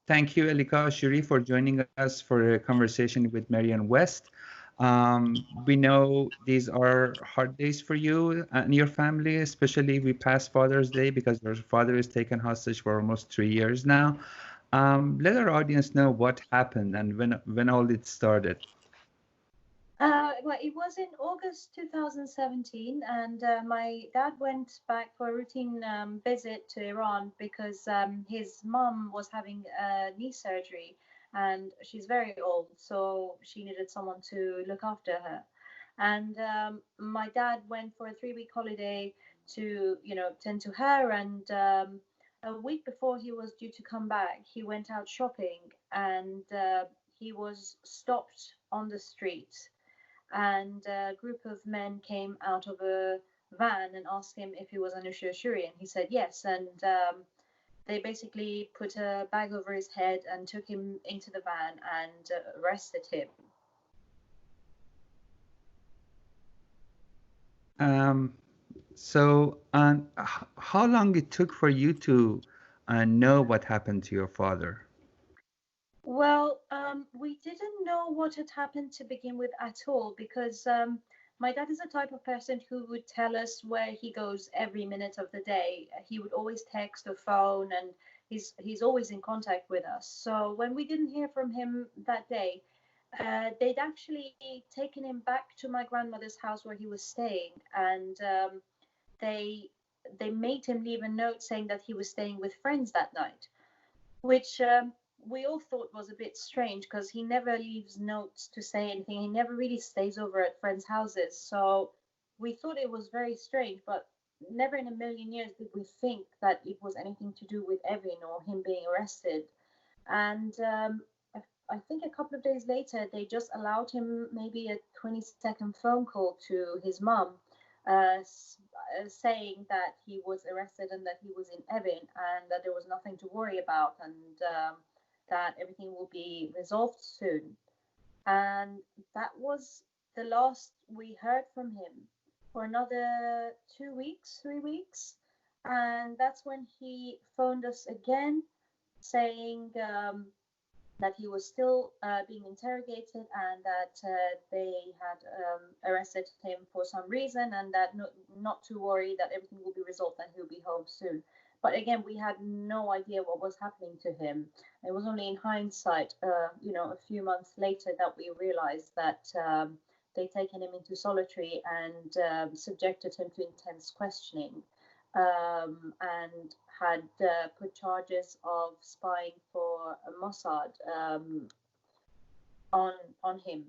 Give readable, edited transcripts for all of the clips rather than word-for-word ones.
Thank you, Elika Ashoori, for joining us for a conversation with Merion West. We know these are hard days for you and your family, especially we passed Father's Day because your father is taken hostage for almost 3 years now. Let our audience know what happened and when all it started. Well, it was in August 2017, and my dad went back for a routine visit to Iran because his mom was having knee surgery, and she's very old, so she needed someone to look after her. And my dad went for a 3-week holiday to, tend to her. And a week before he was due to come back, he went out shopping, and he was stopped on the street, and a group of men came out of a van and asked him if he was Anoosheh Ashoori, and he said yes. And they basically put a bag over his head and took him into the van and arrested him. Um, how long it took for you to know what happened to your father? Well, we didn't know what had happened to begin with at all, because my dad is the type of person who would tell us where he goes every minute of the day. He would always text or phone, and he's always in contact with us. So when we didn't hear from him that day, they'd actually taken him back to my grandmother's house where he was staying, and they they made him leave a note saying that he was staying with friends that night, which we all thought was a bit strange because he never leaves notes to say anything. He never really stays over at friends' houses. So we thought it was very strange, but never in a million years did we think that it was anything to do with Evin or him being arrested. And I think a couple of days later, they just allowed him maybe a 20-second phone call to his mum, saying that he was arrested and that he was in Evin and that there was nothing to worry about, and that everything will be resolved soon. And that was the last we heard from him for another 2 weeks, 3 weeks. And that's when he phoned us again, saying that he was still being interrogated, and that they had arrested him for some reason, and that not to worry, that everything will be resolved and he'll be home soon. But again, we had no idea what was happening to him. It was only in hindsight, a few months later, that we realized that they'd taken him into solitary and subjected him to intense questioning, and had put charges of spying for Mossad on him.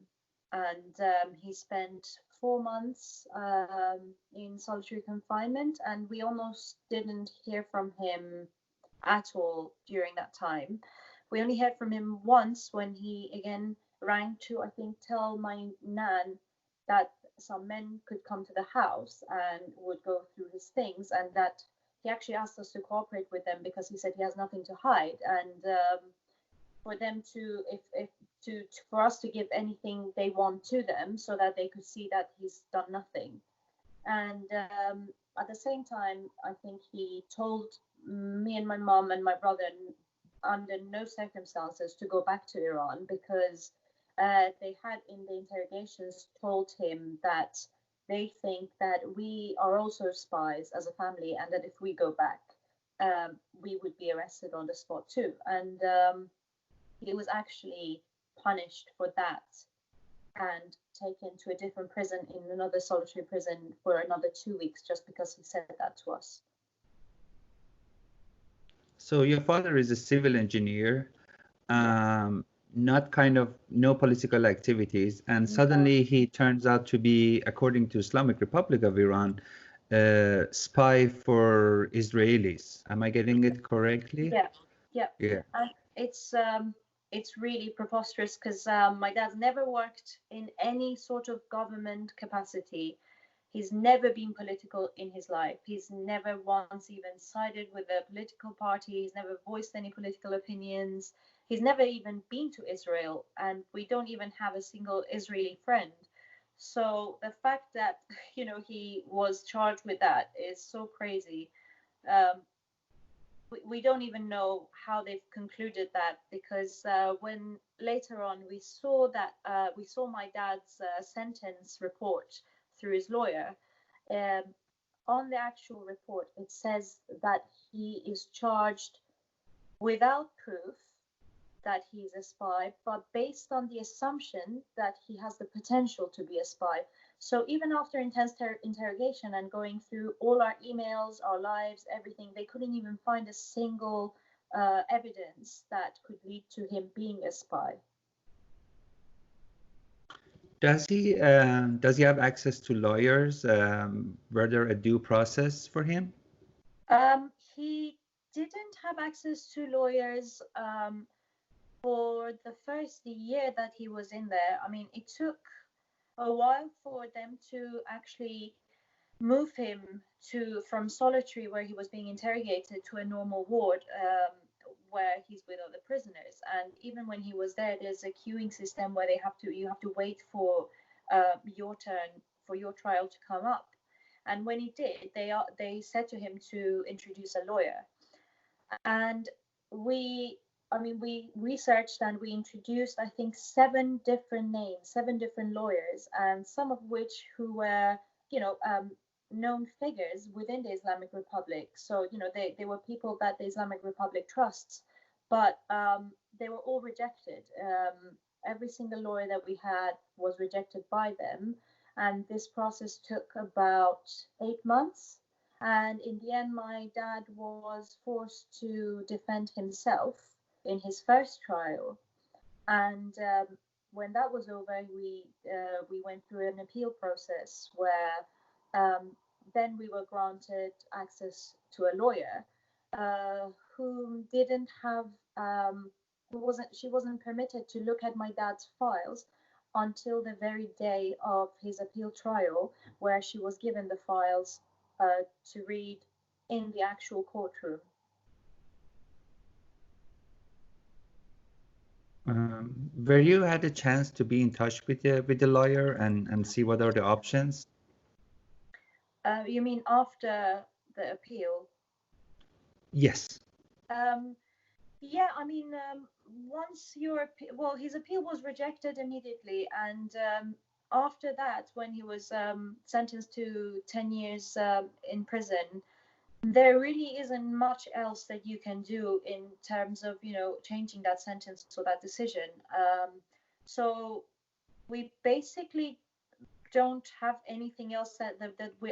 And he spent 4 months in solitary confinement, and we almost didn't hear from him at all during that time. We only heard from him once when he again rang to, I think, tell my nan that some men could come to the house and would go through his things, and that he actually asked us to cooperate with them because he said he has nothing to hide, and for them to, if to for us to give anything they want to them, so that they could see that he's done nothing. And at the same time, I think he told me and my mom and my brother under no circumstances to go back to Iran, because they had in the interrogations told him that they think that we are also spies as a family, and that if we go back, we would be arrested on the spot too. And he was actually punished for that and taken to a different prison, in another solitary prison, for another 2 weeks, just because he said that to us. So your father is a civil engineer, not kind of no political activities, and No. suddenly he turns out to be, according to Islamic Republic of Iran, a spy for Israelis. Am I getting it correctly? Yeah, yeah. Yeah. And it's really preposterous, because my dad's never worked in any sort of government capacity. He's never been political in his life. He's never once even sided with a political party. He's never voiced any political opinions. He's never even been to Israel, and we don't even have a single Israeli friend. So the fact that he was charged with that is so crazy. Um, we don't even know how they've concluded that, because when later on we saw my dad's sentence report through his lawyer, um, on the actual report it says that he is charged without proof that he's a spy, but based on the assumption that he has the potential to be a spy. So even after intense interrogation and going through all our emails, our lives, everything, they couldn't even find a single evidence that could lead to him being a spy. Does he have access to lawyers? Were there a due process for him? He didn't have access to lawyers for the first year that he was in there. I mean, it took a while for them to actually move him to from solitary, where he was being interrogated, to a normal ward, where he's with other prisoners. And even when he was there, there's a queuing system where you have to wait for your turn, for your trial to come up. And when he did, they said to him to introduce a lawyer. And we we researched and we introduced, I think, 7 different names, 7 different lawyers, and some of which who were, you know, known figures within the Islamic Republic. So, you know, they were people that the Islamic Republic trusts, but they were all rejected. Every single lawyer that we had was rejected by them, and this process took about 8 months. And in the end, my dad was forced to defend himself in his first trial. And when that was over, we went through an appeal process where then we were granted access to a lawyer who didn't have who wasn't she wasn't permitted to look at my dad's files until the very day of his appeal trial, where she was given the files to read in the actual courtroom. Were you had a chance to be in touch with the lawyer and see what are the options? You mean after the appeal? Yes. Um, yeah, I mean, once well, his appeal was rejected immediately, and after that, when he was sentenced to 10 years in prison, there really isn't much else that you can do in terms of, you know, changing that sentence or that decision. So we basically don't have anything else that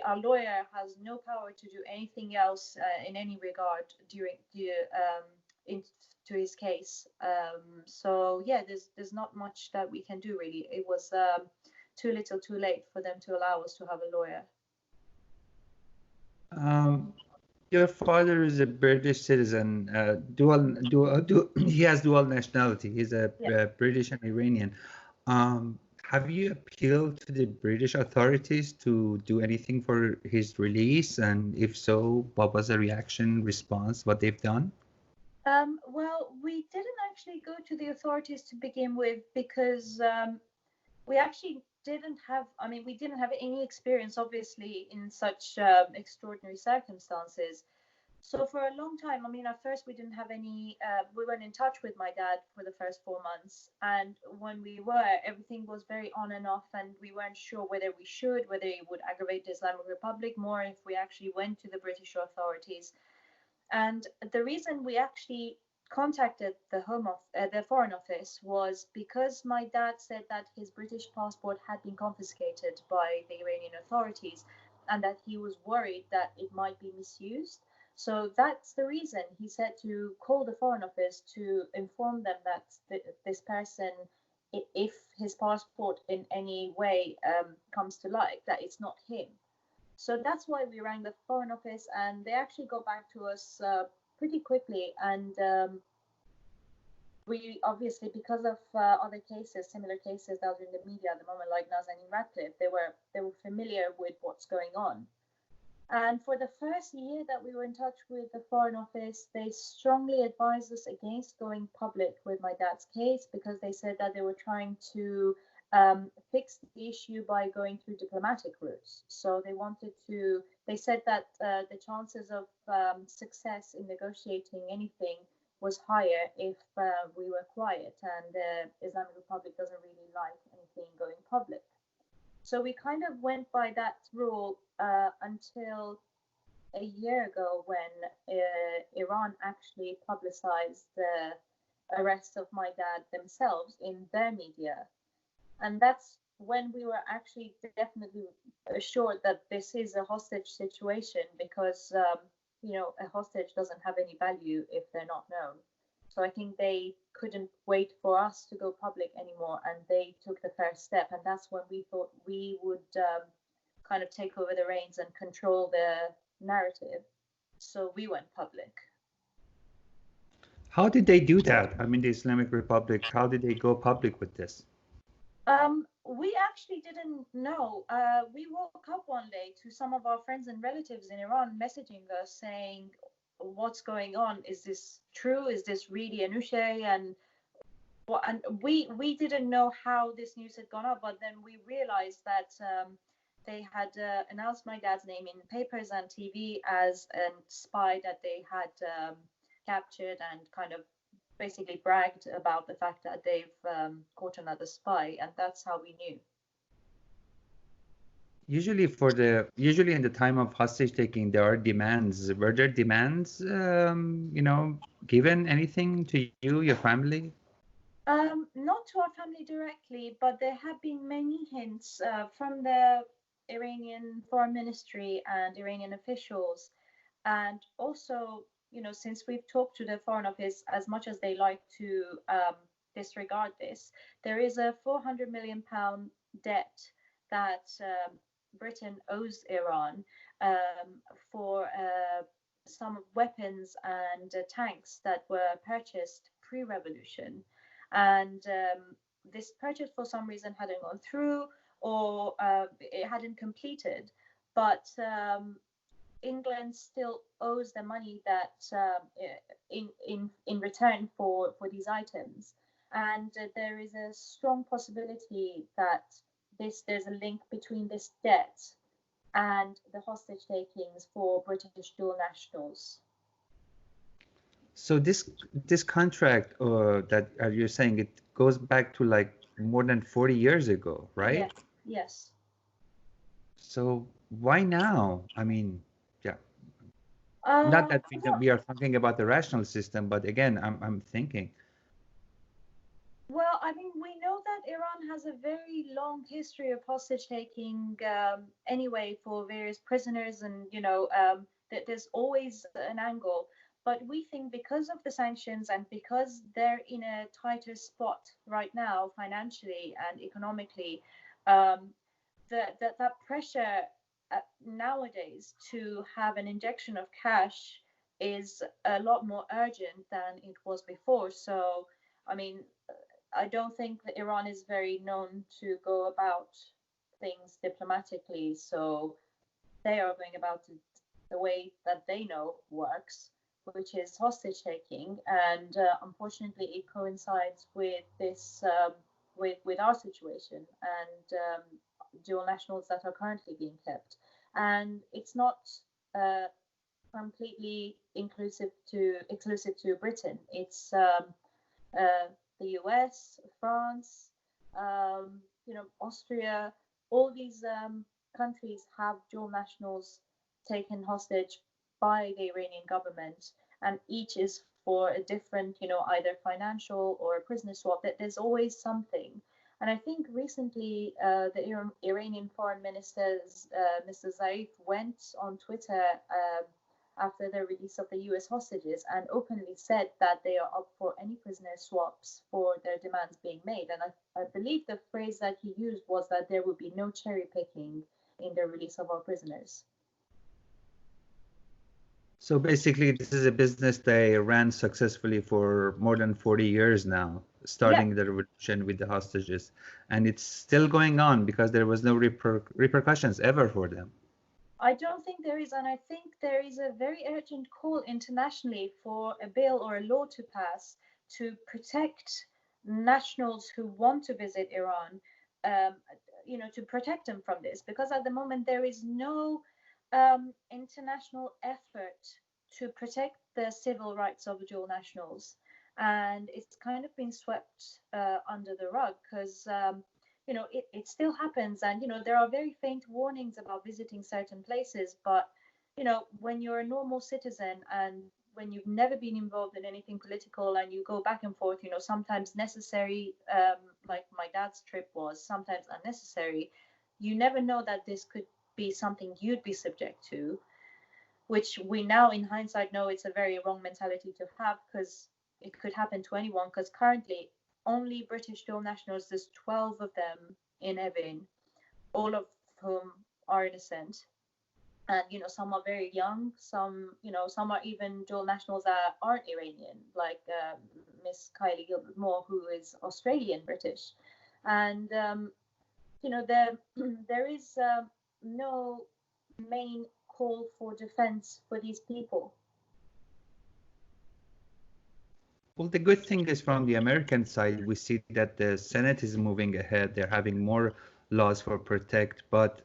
our lawyer has no power to do anything else in any regard during the in to his case. So yeah, there's not much that we can do really. It was too little, too late for them to allow us to have a lawyer. Your father is a British citizen, he has dual nationality. He's a Yeah. British and Iranian. Have you appealed to the British authorities to do anything for his release? And if so, what was the reaction, response, what they've done? Well, we didn't actually go to the authorities to begin with, because we actually didn't have, I mean, we didn't have any experience, obviously, in such extraordinary circumstances. So for a long time, I mean, at first we didn't have any, we weren't in touch with my dad for the first 4 months. And when we were, everything was very on and off, and we weren't sure whether it would aggravate the Islamic Republic more if we actually went to the British authorities. And the reason we actually contacted the Foreign Office was because my dad said that his British passport had been confiscated by the Iranian authorities, and that he was worried that it might be misused. So that's the reason he said to call the Foreign Office to inform them that this person, if his passport in any way comes to light, that it's not him. So that's why we rang the Foreign Office, and they actually got back to us pretty quickly. And we obviously, because of other cases, similar cases that are in the media at the moment, like Nazanin Ratcliffe, they were familiar with what's going on. And for the first year that we were in touch with the Foreign Office, they strongly advised us against going public with my dad's case, because they said that they were trying to fix the issue by going through diplomatic routes. So they said that the chances of success in negotiating anything was higher if we were quiet, and the Islamic Republic doesn't really like anything going public. So we kind of went by that rule until a year ago when Iran actually publicized the arrest of my dad themselves in their media. And that's when we were actually definitely assured that this is a hostage situation because, a hostage doesn't have any value if they're not known. So I think they couldn't wait for us to go public anymore, and they took the first step. And that's when we thought we would kind of take over the reins and control the narrative. So we went public. How did they do that? I mean, the Islamic Republic, how did they go public with this? We actually didn't know. We woke up one day to some of our friends and relatives in Iran messaging us saying, "What's going on? Is this true? Is this really Anoosheh?" And we didn't know how this news had gone up, but then we realized that they had announced my dad's name in papers and TV as a spy that they had captured, and kind of basically bragged about the fact that they've caught another spy, and that's how we knew. Usually in the time of hostage taking, there are demands. Were there demands, given anything to you, your family? Not to our family directly, but there have been many hints from the Iranian foreign ministry and Iranian officials. And also, since we've talked to the Foreign Office, as much as they like to disregard this, there is a £400 million debt that Britain owes Iran for some weapons and tanks that were purchased pre-revolution. And this purchase, for some reason, hadn't gone through, or it hadn't completed. But England still owes the money that in return for these items, and there is a strong possibility that there's a link between this debt and the hostage takings for British dual nationals. So this contract that you're saying, it goes back to like more than 40 years ago, right? Yes. So why now? I mean, yeah. Not that we are talking about the rational system, but again, I'm thinking. Well, I mean, we know that Iran has a very long history of hostage taking anyway for various prisoners, and that there's always an angle. But we think because of the sanctions and because they're in a tighter spot right now, financially and economically, that pressure nowadays to have an injection of cash is a lot more urgent than it was before. So, I mean, I don't think that Iran is very known to go about things diplomatically. So they are going about it the way that they know works, which is hostage taking. And unfortunately, it coincides with this, with our situation and dual nationals that are currently being kept. And it's not completely exclusive to Britain. It's the US, France, Austria. All these countries have dual nationals taken hostage by the Iranian government, and each is for a different, either financial or a prisoner swap. That there's always something. And I think recently the Iranian foreign minister, Mr. Zarif, went on Twitter after the release of the US hostages and openly said that they are up for any prisoner swaps for their demands being made. And I believe the phrase that he used was that there would be no cherry picking in the release of our prisoners. So basically, this is a business they ran successfully for more than 40 years now, starting the revolution with the hostages. And it's still going on because there was no repercussions ever for them. I don't think there is, and I think there is a very urgent call internationally for a bill or a law to pass to protect nationals who want to visit Iran um, to protect them from this, because at the moment there is no international effort to protect the civil rights of dual nationals, and it's kind of been swept under the rug because it still happens, and there are very faint warnings about visiting certain places, but when you're a normal citizen and when you've never been involved in anything political and you go back and forth, sometimes necessary, like my dad's trip was sometimes unnecessary, you never know that this could be something you'd be subject to, which we now in hindsight know it's a very wrong mentality to have, because it could happen to anyone, because currently only British dual nationals, there's 12 of them in Evin, all of whom are innocent, and some are very young, some are even dual nationals that aren't Iranian, like Miss Kylie Gilbert Moore, who is Australian British, and there is no main call for defense for these people. Well, the good thing is from the American side, we see that the Senate is moving ahead. They're having more laws for protect, but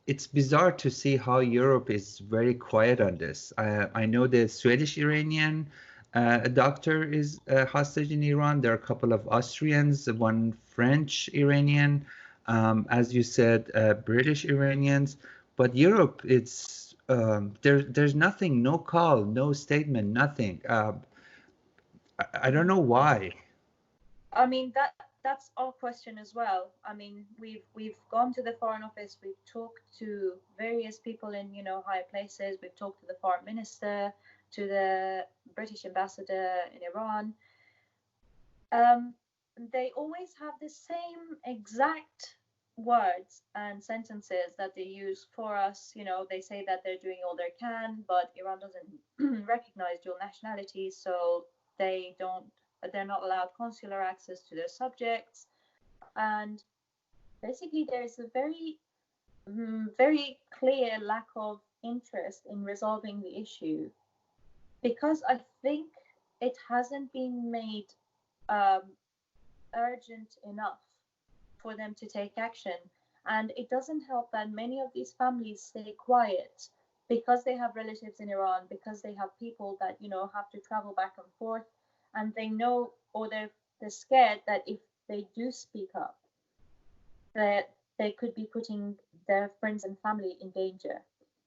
it's bizarre to see how Europe is very quiet on this. I know the Swedish Iranian doctor is hostage in Iran. There are a couple of Austrians, one French Iranian, as you said, British Iranians, but Europe, there's nothing, no call, no statement, nothing. I don't know why. I mean, that's our question as well. I mean, we've gone to the Foreign Office, we've talked to various people in high places, we've talked to the Foreign Minister, to the British Ambassador in Iran. They always have the same exact words and sentences that they use for us. They say that they're doing all they can, but Iran doesn't recognize dual nationality, so they're not allowed consular access to their subjects, and basically there's a very clear lack of interest in resolving the issue, because I think it hasn't been made um, urgent enough for them to take action. And it doesn't help that many of these families stay quiet because they have relatives in Iran, because they have people that have to travel back and forth, and they know, or they're scared that if they do speak up, that they could be putting their friends and family in danger.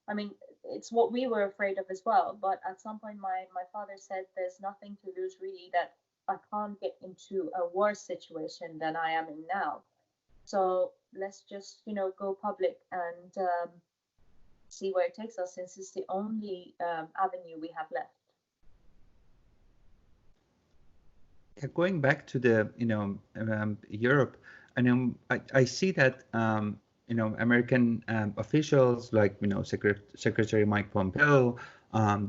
I mean, it's what we were afraid of as well. But at some point, my father said, "There's nothing to lose, really. That I can't get into a worse situation than I am in now. So let's just go public and see where it takes us, since it's the only avenue we have left." Going back to the Europe, I see that American officials like Secretary Mike Pompeo,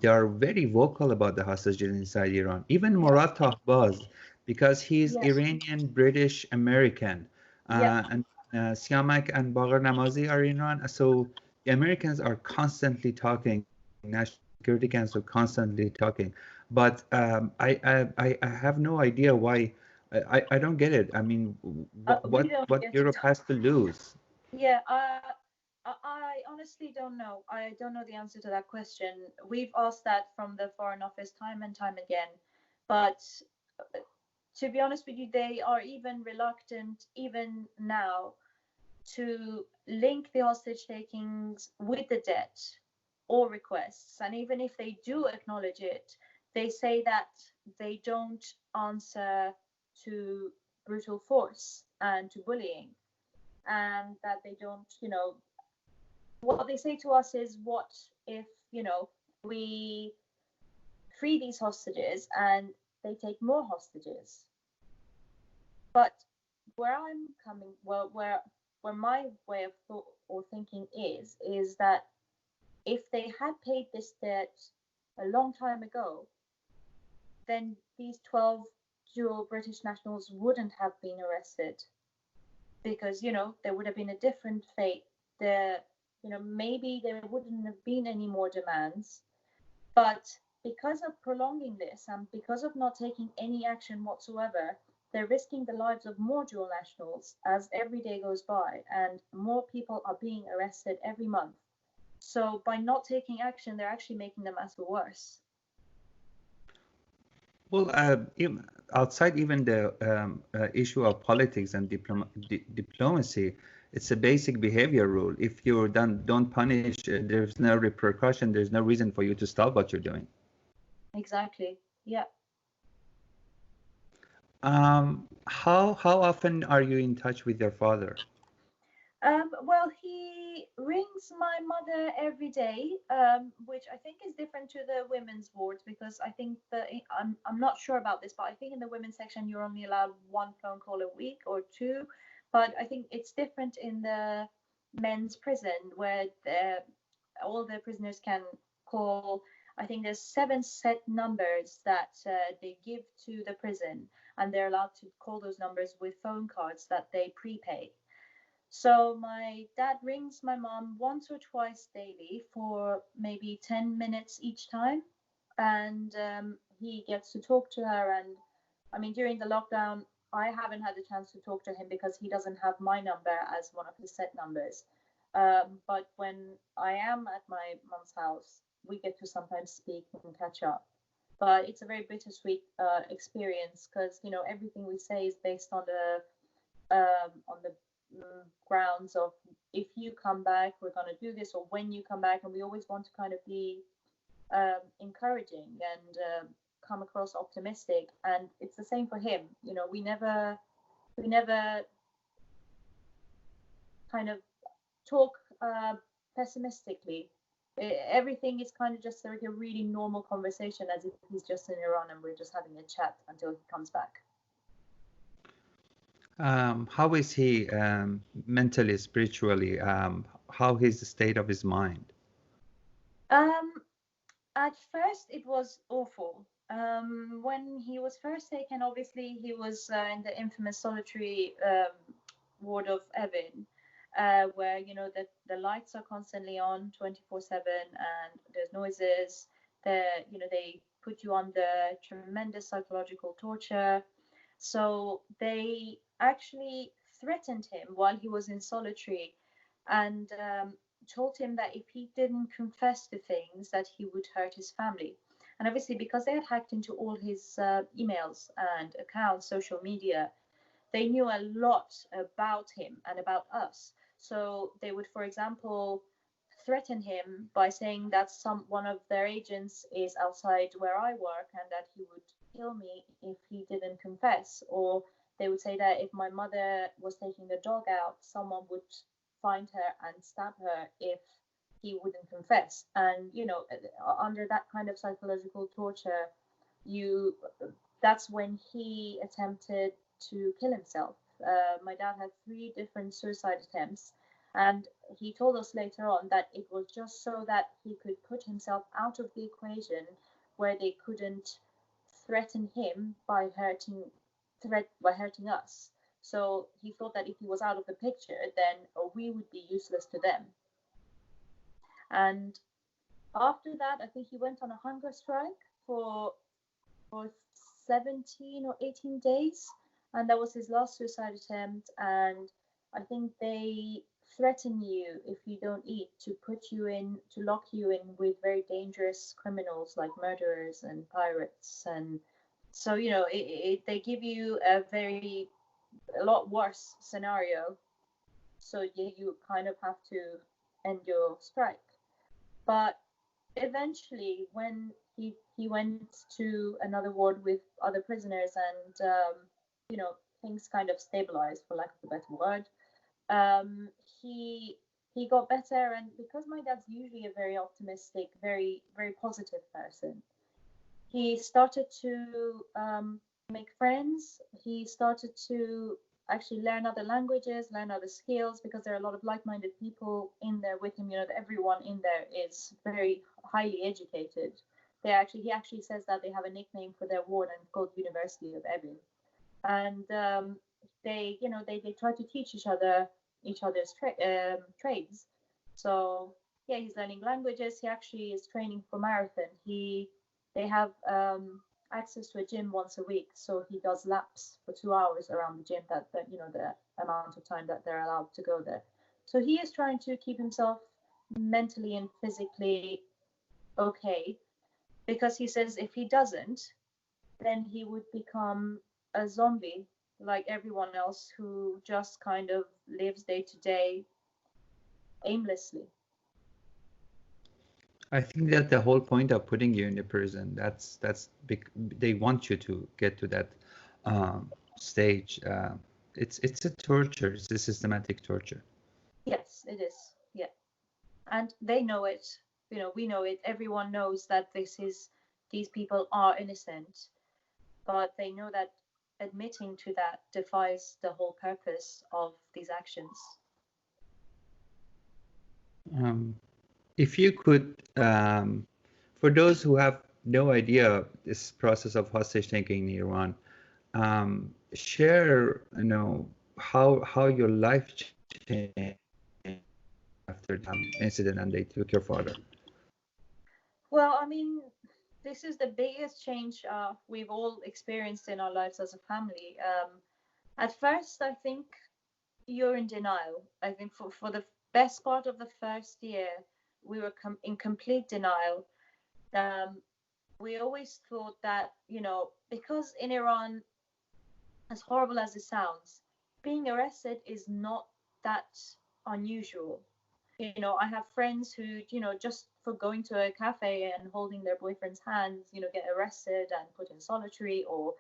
they are very vocal about the hostages inside Iran. Even Murat Tahbaz, because he's Yes. Iranian, British, American, Yep. and Siamak and Baghar Namazi are in Iran. So the Americans are constantly talking. National Security Council constantly talking. But I have no idea why. I don't get it. I mean, We don't what get it. Europe has to lose? Yeah, I honestly don't know. I don't know the answer to that question. We've asked that from the Foreign Office time and time again, but to be honest with you, they are even reluctant, even now, to link the hostage takings with the debt or requests. And even if they do acknowledge it, they say that they don't answer to brutal force and to bullying, and that they don't, what they say to us is, what if, we free these hostages and they take more hostages? But where I'm coming, well, where my way of thought or thinking is that if they had paid this debt a long time ago, then these 12 dual British nationals wouldn't have been arrested, because there would have been a different fate. There, maybe there wouldn't have been any more demands. But because of prolonging this and because of not taking any action whatsoever, they're risking the lives of more dual nationals as every day goes by, and more people are being arrested every month. So by not taking action, they're actually making the matter worse. Well, outside even the issue of politics and diplomacy, it's a basic behavior rule. If you don't punish, there's no repercussion, there's no reason for you to stop what you're doing. Exactly. Yeah. How often are you in touch with your father? Well, he rings my mother every day, which I think is different to the women's wards, because I think I'm not sure about this, but I think in the women's section you're only allowed one phone call a week or two. But I think it's different in the men's prison, where all the prisoners can call. I think there's 7 set numbers that they give to the prison, and they're allowed to call those numbers with phone cards that they prepay. So my dad rings my mom once or twice daily for maybe 10 minutes each time. And he gets to talk to her. And I mean, during the lockdown, I haven't had the chance to talk to him because he doesn't have my number as one of his set numbers. But when I am at my mom's house, we get to sometimes speak and catch up. But it's a very bittersweet experience, because everything we say is based on the grounds of, if you come back, we're going to do this, or when you come back. And we always want to kind of be encouraging and come across optimistic. And it's the same for him. We never kind of talk pessimistically. Everything is kind of just like a really normal conversation, as if he's just in Iran and we're just having a chat until he comes back. How is he mentally, spiritually? How is the state of his mind? Um, At first, it was awful. When he was first taken, obviously, he was in the infamous solitary ward of Evin, where the lights are constantly on 24/7, and there's noises. They put you under tremendous psychological torture. So they actually threatened him while he was in solitary, and told him that if he didn't confess to things, that he would hurt his family. And obviously, because they had hacked into all his emails and accounts, social media, they knew a lot about him and about us. So they would, for example, threaten him by saying that one of their agents is outside where I work, and that he would kill me if he didn't confess. Or they would say that if my mother was taking the dog out, someone would find her and stab her if he wouldn't confess. And under that kind of psychological torture, you that's when he attempted to kill himself. My dad had 3 different suicide attempts, and he told us later on that it was just so that he could put himself out of the equation, where they couldn't threaten him by hurting us. So he thought that if he was out of the picture, then we would be useless to them. And after that, I think he went on a hunger strike for 17 or 18 days, and that was his last suicide attempt. And I think they threaten you, if you don't eat, to lock you in with very dangerous criminals like murderers and pirates. And so they give you a lot worse scenario, so you kind of have to end your strike. But eventually, when he went to another ward with other prisoners, and things kind of stabilized, for lack of a better word, um, he he got better. And because my dad's usually a very optimistic, very very positive person, he started to make friends. He started to actually learn other languages, learn other skills, because there are a lot of like-minded people in there with him. Everyone in there is very highly educated. He actually says that they have a nickname for their ward, and it's called University of Evin. And they try to teach each other's trades. So yeah, he's learning languages. He actually is training for marathon. They have access to a gym once a week, so he does laps for 2 hours around the gym, that the amount of time that they're allowed to go there. So he is trying to keep himself mentally and physically okay, because he says if he doesn't, then he would become a zombie like everyone else who just kind of lives day to day aimlessly. I think that the whole point of putting you in the prison, that's big, they want you to get to that stage. It's a torture. It's a systematic torture. Yes, it is. Yeah. And they know it. We know it. Everyone knows that these people are innocent, but they know that admitting to that defies the whole purpose of these actions. Um, if you could, for those who have no idea this process of hostage taking in Iran, share, how your life changed after the incident and they took your father. Well, I mean, this is the biggest change we've all experienced in our lives as a family. At first, I think you're in denial. I think for the best part of the first year, we were in complete denial. Um, we always thought that, because in Iran, as horrible as it sounds, being arrested is not that unusual. I have friends who, just for going to a cafe and holding their boyfriend's hands, get arrested and put in solitary or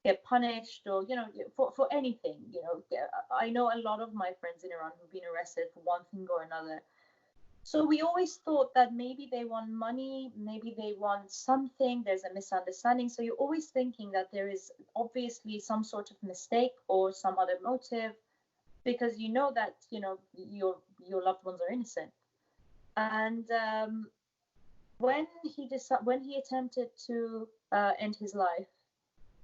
get punished or, for anything. I know a lot of my friends in Iran who've been arrested for one thing or another. So we always thought that maybe they want money, maybe they want something, there's a misunderstanding. So you're always thinking that there is obviously some sort of mistake or some other motive, because you know that your loved ones are innocent. And when he attempted to end his life,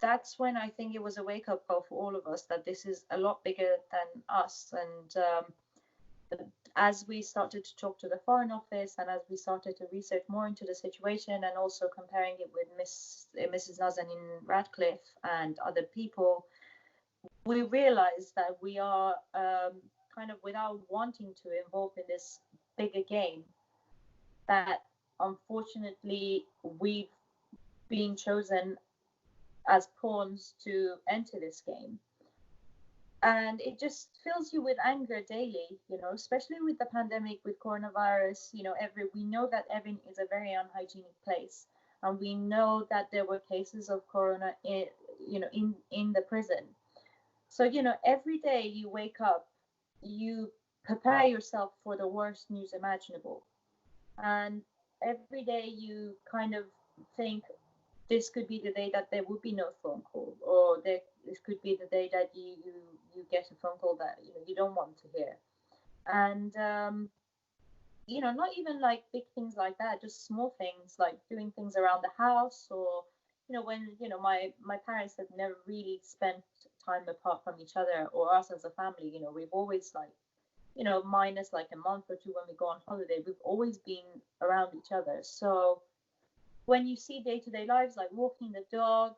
that's when I think it was a wake up call for all of us that this is a lot bigger than us. And as we started to talk to the Foreign Office and as we started to research more into the situation and also comparing it with Mrs. Nazanin Radcliffe and other people, we realized that we are kind of, without wanting to, involved in this bigger game, that unfortunately we've been chosen as pawns to enter this game. And it just fills you with anger daily, especially with the pandemic, with coronavirus. We know that Evin is a very unhygienic place, and we know that there were cases of corona in the prison. So, every day you wake up, you prepare yourself for the worst news imaginable. And every day you kind of think this could be the day that there would be no phone call, or this could be the day that you get a phone call that you don't want to hear. And not even like big things like that, just small things like doing things around the house, or when my parents have never really spent time apart from each other or us as a family. We've always, like, minus like a month or two when we go on holiday, we've always been around each other. So when you see day-to-day lives like walking the dog,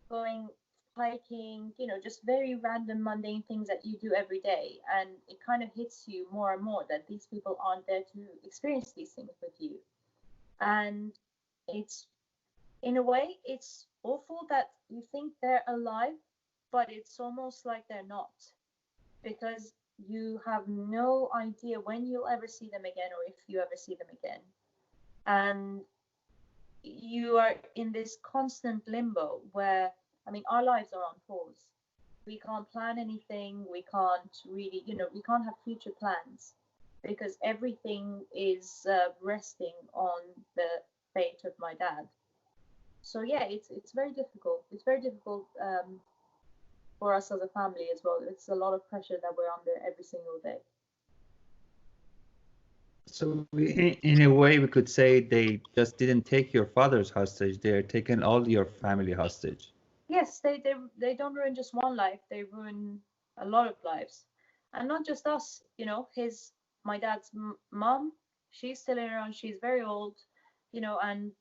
going hiking, just very random mundane things that you do every day, and it kind of hits you more and more that these people aren't there to experience these things with you. And it's, in a way, it's awful that you think they're alive, but it's almost like they're not, because you have no idea when you'll ever see them again, or if you ever see them again. And you are in this constant limbo where, I mean, our lives are on pause. We can't plan anything. We can't really, we can't have future plans, because everything is resting on the fate of my dad. So yeah, it's very difficult. It's very difficult for us as a family as well. It's a lot of pressure that we're under every single day. So in a way, we could say they just didn't take your father's hostage. They're taking all your family hostage. Yes, they don't ruin just one life. They ruin a lot of lives, and not just us. My dad's mom. She's still in Iran. She's very old, and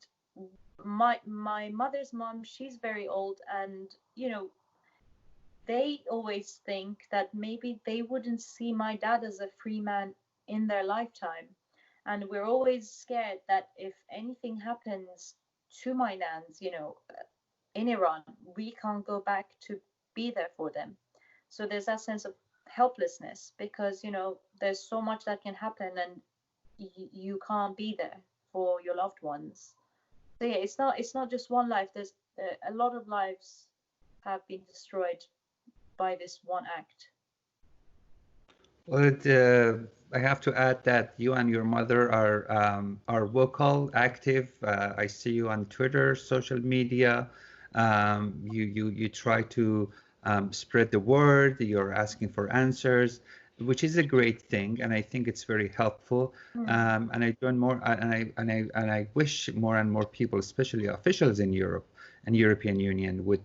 my mother's mom, she's very old, and they always think that maybe they wouldn't see my dad as a free man in their lifetime. And we're always scared that if anything happens to my nans, in Iran, we can't go back to be there for them. So there's that sense of helplessness because, there's so much that can happen and you can't be there for your loved ones. So yeah, it's not just one life. There's a lot of lives have been destroyed by this one act. Well, I have to add that you and your mother are vocal, active. I see you on Twitter, social media. You try to spread the word. You're asking for answers, which is a great thing, and I think it's very helpful. And I join more, and I wish more and more people, especially officials in Europe and European Union, would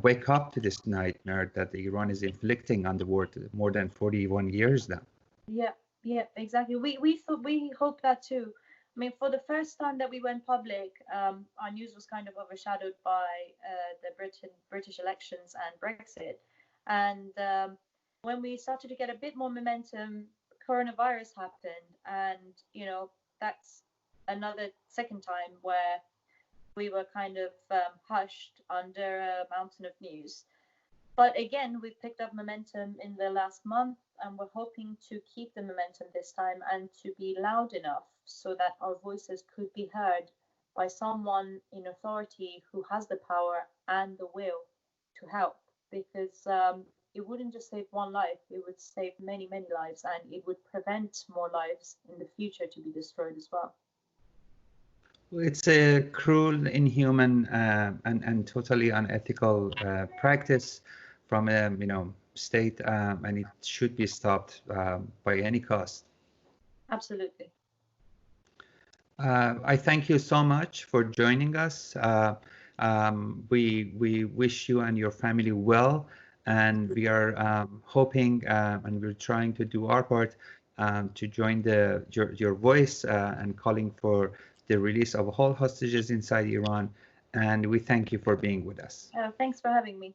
wake up to this nightmare that Iran is inflicting on the world more than 41 years now. Yeah, yeah, exactly. We hope that too. I mean, for the first time that we went public, our news was kind of overshadowed by the British elections and Brexit. And when we started to get a bit more momentum, coronavirus happened, and that's another second time where we were kind of hushed under a mountain of news. But again, we've picked up momentum in the last month, and we're hoping to keep the momentum this time and to be loud enough so that our voices could be heard by someone in authority who has the power and the will to help. Because it wouldn't just save one life, it would save many, many lives, and it would prevent more lives in the future to be destroyed as well. It's a cruel, inhuman, and totally unethical practice from a state, and it should be stopped by any cost. Absolutely. I thank you so much for joining us. We wish you and your family well, and we are hoping and we're trying to do our part to join your voice and calling for the release of all hostages inside Iran. And we thank you for being with us. Thanks for having me.